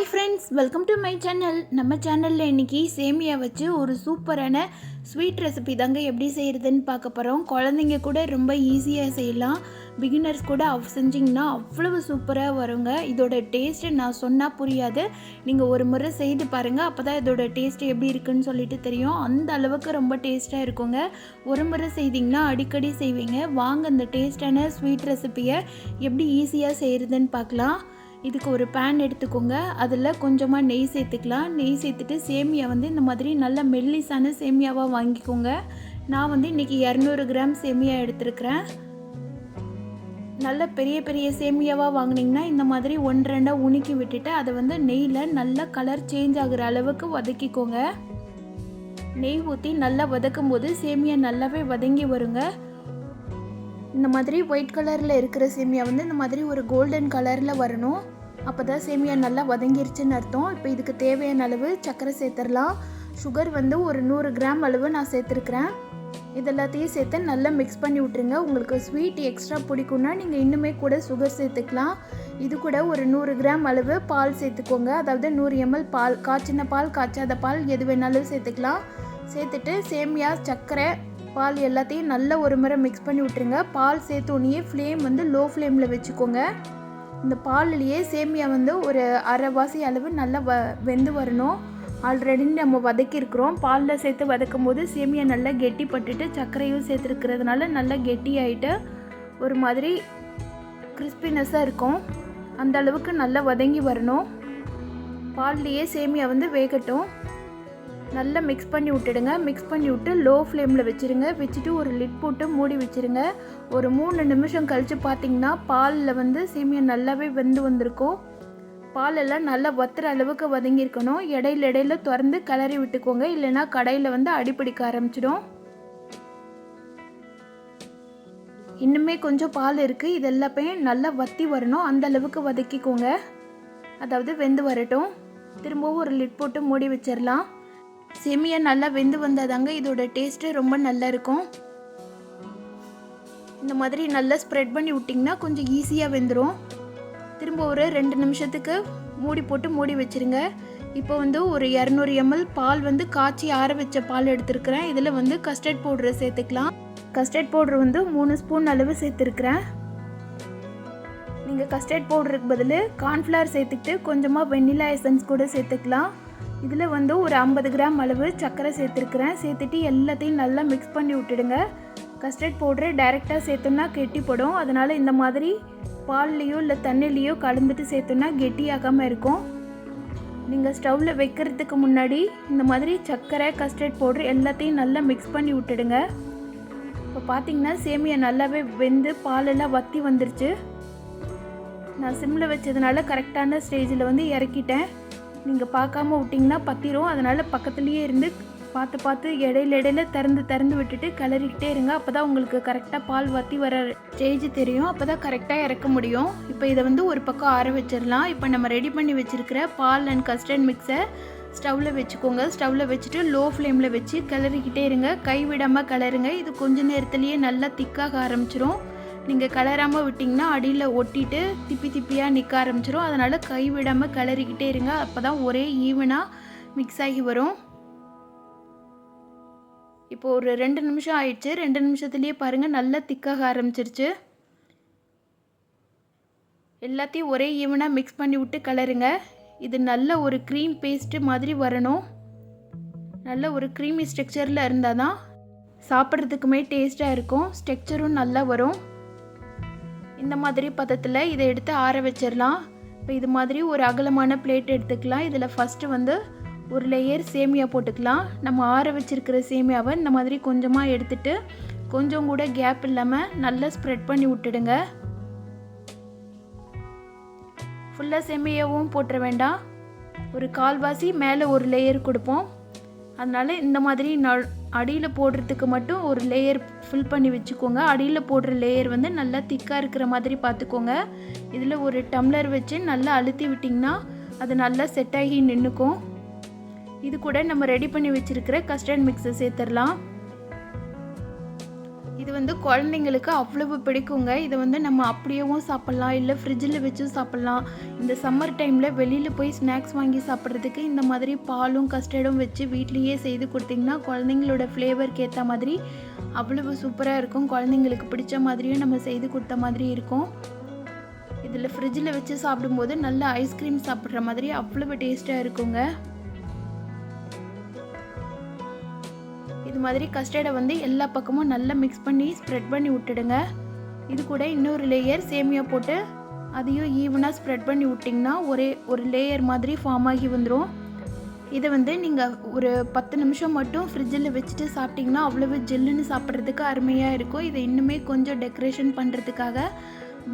Hi friends, welcome to my channel. நம்ம சேனலில் இன்றைக்கி சேமியா வச்சு ஒரு சூப்பரான ஸ்வீட் ரெசிபி தாங்க எப்படி செய்கிறதுன்னு பார்க்க போகிறோம். குழந்தைங்க கூட ரொம்ப ஈஸியாக செய்யலாம். பிகினர்ஸ் கூட செஞ்சிங்கன்னா அவ்வளவு சூப்பராக வருங்க. இதோட டேஸ்ட்டு நான் சொன்னால் புரியாது. நீங்கள் ஒரு முறை செய்து பாருங்கள், அப்போ தான் இதோட டேஸ்ட்டு எப்படி இருக்குன்னு சொல்லிட்டு தெரியும். அந்த அளவுக்கு ரொம்ப டேஸ்ட்டாக இருக்குங்க. ஒரு முறை செய்திங்கன்னா அடிக்கடி செய்வீங்க. வாங்க இந்த டேஸ்டான ஸ்வீட் ரெசிபியை எப்படி ஈஸியாக செய்கிறதுன்னு பார்க்கலாம். இதுக்கு ஒரு பேன் எடுத்துக்கோங்க. அதில் கொஞ்சமாக நெய் சேர்த்துக்கலாம். நெய் சேர்த்துட்டு சேமியா இந்த மாதிரி நல்ல மெல்லிசான சேமியாவாக வாங்கிக்கோங்க. நான் இன்றைக்கி 200 கிராம் சேமியா எடுத்துருக்கிறேன். நல்ல பெரிய பெரிய சேமியாவாக வாங்கினீங்கன்னா இந்த மாதிரி 1-2 உணுக்கி விட்டுட்டு அதை நெய்யில் நல்ல கலர் சேஞ்ச் ஆகிற அளவுக்கு வதக்கிக்கோங்க. நெய் ஊற்றி நல்லா வதக்கும் போது சேமியா நல்லாவே வதங்கி வருங்க. இந்த மாதிரி ஒயிட் கலரில் இருக்கிற சேமியா இந்த மாதிரி ஒரு கோல்டன் கலரில் வரணும். அப்போ தான் சேமியா நல்லா வதங்கிருச்சுன்னு அர்த்தம். இப்போ இதுக்கு தேவையான அளவு சர்க்கரை சேர்த்துடலாம். சுகர் ஒரு 100 கிராம் அளவு நான் சேர்த்துருக்குறேன். இதெல்லாத்தையும் சேர்த்து நல்லா மிக்ஸ் பண்ணி விட்ருங்க. உங்களுக்கு ஸ்வீட் எக்ஸ்ட்ரா பிடிக்குன்னா நீங்கள் இன்னுமே கூட சுகர் சேர்த்துக்கலாம். இது கூட ஒரு 100 கிராம் அளவு பால் சேர்த்துக்கோங்க. அதாவது 100 ml பால், காய்ச்சின பால் காய்ச்சாத பால் எது வேணாலும் சேர்த்துக்கலாம். சேர்த்துட்டு சேமியா, சர்க்கரை, பால் எல்லாத்தையும் நல்லா ஒரு முறை மிக்ஸ் பண்ணி விட்ருங்க. பால் சேர்த்தோன்னே ஃப்ளேம் லோ ஃப்ளேமில் வச்சுக்கோங்க. இந்த பால்லையே சேமியா ஒரு அரைவாசி அளவு நல்லா வெந்து வரணும். ஆல்ரெடி நம்ம வதக்கியிருக்கிறோம். பாலில் சேர்த்து வதக்கும் போது சேமியா நல்லா கெட்டி பட்டுட்டு சர்க்கரையும் சேர்த்துருக்கிறதுனால நல்லா கெட்டி ஆகிட்டு ஒரு மாதிரி கிறிஸ்பினஸ்ஸாக இருக்கும். அந்த அளவுக்கு நல்லா வதங்கி வரணும். பால்லையே சேமியா வேகட்டும். நல்லா மிக்ஸ் பண்ணி விட்டுடுங்க. மிக்ஸ் பண்ணி விட்டு லோ ஃப்ளேமில் வச்சுருங்க. வச்சுட்டு ஒரு லிட் போட்டு மூடி வச்சுருங்க. ஒரு 3 நிமிஷம் கழித்து பார்த்திங்கன்னா பாலில் சேமியா நல்லாவே வெந்து வந்திருக்கும். பாலெல்லாம் நல்லா வத்துற அளவுக்கு வதங்கியிருக்கணும். இடையில திறந்து கிளறி விட்டுக்கோங்க. இல்லைன்னா கடையில் அடிப்பிடிக்க ஆரம்பிச்சிடும். இன்னுமே கொஞ்சம் பால் இருக்குது. இதெல்லாமே நல்லா வத்தி வரணும். அந்த அளவுக்கு வதக்கிக்கோங்க. அதாவது வெந்து வரட்டும். திரும்பவும் ஒரு லிட் போட்டு மூடி வச்சிடலாம். சேமியா நல்லா வெந்து வந்தாதாங்க இதோட டேஸ்ட்டு ரொம்ப நல்லா இருக்கும். இந்த மாதிரி நல்லா ஸ்ப்ரெட் பண்ணி விட்டிங்கன்னா கொஞ்சம் ஈஸியாக வெந்துடும். திரும்ப ஒரு 2 நிமிஷத்துக்கு மூடி போட்டு மூடி வச்சுருங்க. இப்போ ஒரு 200 ml பால் காய்ச்சி ஆற வச்ச பால் எடுத்துருக்கிறேன். இதில் கஸ்டர்ட் பவுடரை சேர்த்துக்கலாம். கஸ்டர்ட் பவுடர் 3 ஸ்பூன் அளவு சேர்த்துருக்குறேன். நீங்கள் கஸ்டர்ட் பவுடருக்கு பதில் கார்ன்ஃப்ளவர் சேர்த்துக்கிட்டு கொஞ்சமாக வெண்ணிலா எசன்ஸ் கூட சேர்த்துக்கலாம். இதில் ஒரு 50 கிராம் அளவு சர்க்கரை சேர்த்துருக்குறேன். சேர்த்துட்டு எல்லாத்தையும் நல்லா மிக்ஸ் பண்ணி விட்டுடுங்க. கஸ்டர்ட் பவுடரை டைரெக்டாக சேர்த்தோன்னா கெட்டிப்படும். அதனால் இந்த மாதிரி பால்லையோ இல்லை தண்ணிலையோ கலந்துட்டு சேர்த்தோன்னா கெட்டியாகாமல் இருக்கும். நீங்கள் ஸ்டவ்வில் வைக்கிறதுக்கு முன்னாடி இந்த மாதிரி சர்க்கரை, கஸ்டர்ட் பவுடர் எல்லாத்தையும் நல்லா மிக்ஸ் பண்ணி விட்டுடுங்க. இப்போ பார்த்திங்கன்னா சேமியா நல்லாவே வெந்து பாலெல்லாம் வற்றி வந்துருச்சு. நான் சிம்மில் வச்சதுனால கரெக்டான ஸ்டேஜில் இறக்கிட்டேன். நீங்கள் பார்க்காம விட்டிங்கன்னா பற்றிரும். அதனால் பக்கத்துலேயே இருந்து பார்த்து இடையில திறந்து விட்டுட்டு கிளறிக்கிட்டே இருங்க. அப்போ தான் உங்களுக்கு கரெக்டாக பால் வற்றி வர ஸ்டேஜ் தெரியும். அப்போ தான் கரெக்டாக இறக்க முடியும். இப்போ இதை ஒரு பக்கம் ஆற வச்சிடலாம். இப்போ நம்ம ரெடி பண்ணி வச்சுருக்கிற பால் அண்ட் கஸ்டர்ட் மிக்ஸை ஸ்டவ்வில் வச்சுக்கோங்க. ஸ்டவ்வில் வச்சுட்டு லோ ஃப்ளேமில் வச்சு கிளறிக்கிட்டே இருங்க. கைவிடாமல் கிளறுங்க. இது கொஞ்சம் நேரத்துலேயே நல்லா திக்காக ஆரம்பிச்சிரும். நீங்கள் கிளறாமல் விட்டிங்கன்னா அடியில் ஒட்டிட்டு திப்பியாக நிற்க ஆரம்பிச்சிடும். அதனால் கைவிடாமல் கிளறிக்கிட்டே இருங்க. அப்போ தான் ஒரே ஈவனாக மிக்ஸ் ஆகி வரும். இப்போ ஒரு 2 நிமிஷம் ஆயிடுச்சு. 2 நிமிஷத்துலேயே பாருங்கள் நல்லா திக்காக ஆரம்பிச்சிருச்சு. எல்லாத்தையும் ஒரே ஈவனாக மிக்ஸ் பண்ணி விட்டு கிளறுங்க. இது நல்ல ஒரு க்ரீம் பேஸ்ட்டு மாதிரி வரணும். நல்ல ஒரு க்ரீமி ஸ்ட்ரக்சரில் இருந்தால் தான் சாப்பிட்றதுக்குமே டேஸ்ட்டாக இருக்கும். ஸ்ட்ரக்சரும் நல்லா வரும். இந்த மாதிரி பதத்தில் இதை எடுத்து ஆற வச்சிடலாம். இப்போ இது மாதிரி ஒரு அகலமான பிளேட் எடுத்துக்கலாம். இதில் ஃபஸ்ட்டு ஒரு லேயர் சேமியா போட்டுக்கலாம். நம்ம ஆற வச்சுருக்கிற சேமியாவை இந்த மாதிரி கொஞ்சமாக எடுத்துட்டு கொஞ்சம் கூட கேப் இல்லாமல் நல்லா ஸ்ப்ரெட் பண்ணி விட்டுடுங்க. ஃபுல்லாக சேமியாவும் போட்டுற வேண்டாம். ஒரு கால்வாசி மேலே ஒரு லேயர் கொடுப்போம். அதனால் இந்த மாதிரி அடியில் போடுறதுக்கு மட்டும் ஒரு லேயர் ஃபில் பண்ணி வச்சுக்கோங்க. அடியில் போடுற லேயர் நல்லா திக்காக இருக்கிற மாதிரி பார்த்துக்கோங்க. இதில் ஒரு டம்ளர் வச்சு நல்லா அழுத்தி விட்டிங்கன்னா அது நல்லா செட் ஆகி நின்றுக்கும். இது கூட நம்ம ரெடி பண்ணி வச்சுருக்கிற கஸ்டர்ட் மிக்ஸை சேர்த்துடலாம். இது வந்து குழந்தைங்களுக்கு அவ்வளவு பிடிக்குங்க. இதை வந்து நம்ம அப்படியேவும் சாப்பிட்லாம், இல்லை ஃப்ரிட்ஜில் வச்சும் சாப்பிட்லாம். இந்த சம்மர் டைமில் வெளியில் போய் ஸ்நாக்ஸ் வாங்கி சாப்பிட்றதுக்கு இந்த மாதிரி பாலும் கஸ்டர்டும் வச்சு வீட்லேயே செய்து கொடுத்திங்கன்னா குழந்தைங்களோட ஃப்ளேவருக்கு ஏற்ற மாதிரி அவ்வளவு சூப்பராக இருக்கும். குழந்தைங்களுக்கு பிடிச்ச மாதிரியும் நம்ம செய்து கொடுத்த மாதிரி இருக்கும். இதில் ஃப்ரிட்ஜில் வச்சு சாப்பிடும்போது நல்ல ஐஸ்கிரீம் சாப்பிட்ற மாதிரி அவ்வளவு டேஸ்ட்டாக இருக்குங்க. இது மாதிரி கஸ்டர்டை வந்து எல்லா பக்கமும் நல்லா மிக்ஸ் பண்ணி ஸ்ப்ரெட் பண்ணி விட்டுடுங்க. இது கூட இன்னொரு லேயர் சேமியா போட்டு அதையும் ஈவனாக ஸ்ப்ரெட் பண்ணி விட்டிங்கன்னா ஒரு லேயர் மாதிரி ஃபார்ம் ஆகி வந்துடும். இதை வந்து நீங்கள் ஒரு 10 நிமிஷம் மட்டும் ஃப்ரிட்ஜில் வச்சுட்டு சாப்பிட்டிங்கன்னா அவ்வளவு ஜில்லுன்னு சாப்பிட்றதுக்கு அருமையாக இருக்கும். இதை இன்னுமே கொஞ்சம் டெக்கரேஷன் பண்ணுறதுக்காக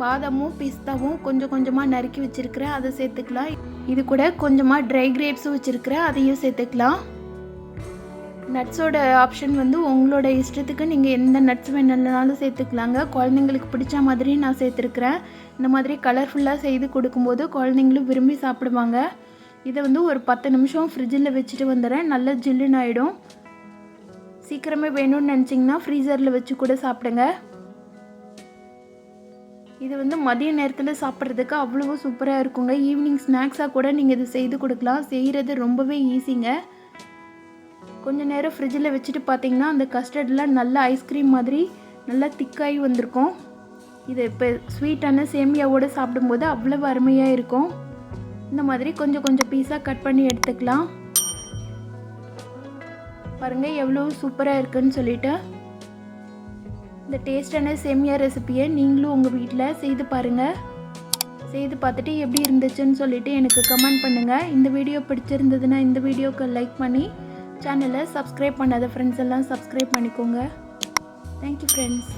பாதாமும் பிஸ்தாவும் கொஞ்சம் கொஞ்சமாக நறுக்கி வச்சுருக்கிறேன், அதை சேர்த்துக்கலாம். இது கூட கொஞ்சமாக ட்ரை கிரேப்ஸும் வச்சுருக்கிறேன், அதையும் சேர்த்துக்கலாம். நட்ஸோட ஆப்ஷன் வந்து உங்களோட இஷ்டத்துக்கு நீங்கள் எந்த நட்ஸ் வேணுனாலும் சேர்த்துக்கலாங்க. குழந்தைங்களுக்கு பிடிச்ச மாதிரி நான் சேர்த்துருக்குறேன். இந்த மாதிரி கலர்ஃபுல்லாக செய்து கொடுக்கும்போது குழந்தைங்களும் விரும்பி சாப்பிடுவாங்க. இதை வந்து ஒரு 10 நிமிஷம் ஃப்ரிட்ஜில் வச்சுட்டு வந்துடுறேன், நல்லா ஜில்லுன்னு ஆகிடும். சீக்கிரமே வேணும்னு நினச்சிங்கன்னா ஃப்ரீசரில் வச்சு கூட சாப்பிடுங்க. இது வந்து மதிய நேரத்தில் சாப்பிட்றதுக்கு அவ்வளோ சூப்பராக இருக்குங்க. ஈவினிங் ஸ்நாக்ஸாக கூட நீங்கள் இது செய்து கொடுக்கலாம். செய்கிறது ரொம்பவே ஈஸிங்க. கொஞ்சம் நேரம் ஃப்ரிட்ஜில் வச்சுட்டு பார்த்தீங்கன்னா அந்த கஸ்டர்ட்லாம் நல்லா ஐஸ்கிரீம் மாதிரி நல்லா திக்காகி வந்திருக்கும். இது இப்போ ஸ்வீட்டான சேமியாவோடு சாப்பிடும்போது அவ்வளவு அருமையாக இருக்கும். இந்த மாதிரி கொஞ்சம் கொஞ்சம் பீஸாக கட் பண்ணி எடுத்துக்கலாம். பாருங்கள் எவ்வளோ சூப்பராக இருக்குன்னு சொல்லிட்டு. இந்த டேஸ்டான சேமியா ரெசிபியை நீங்களும் உங்கள் வீட்டில் செய்து பாருங்கள். செய்து பார்த்துட்டு எப்படி இருந்துச்சுன்னு சொல்லிவிட்டு எனக்கு கமெண்ட் பண்ணுங்கள். இந்த வீடியோ பிடிச்சிருந்ததுன்னா இந்த வீடியோக்கு லைக் பண்ணி சேனலை சப்ஸ்கிரைப் பண்ணாத ஃப்ரெண்ட்ஸ் எல்லாம் சப்ஸ்கிரைப் பண்ணிக்கோங்க. Thank you friends.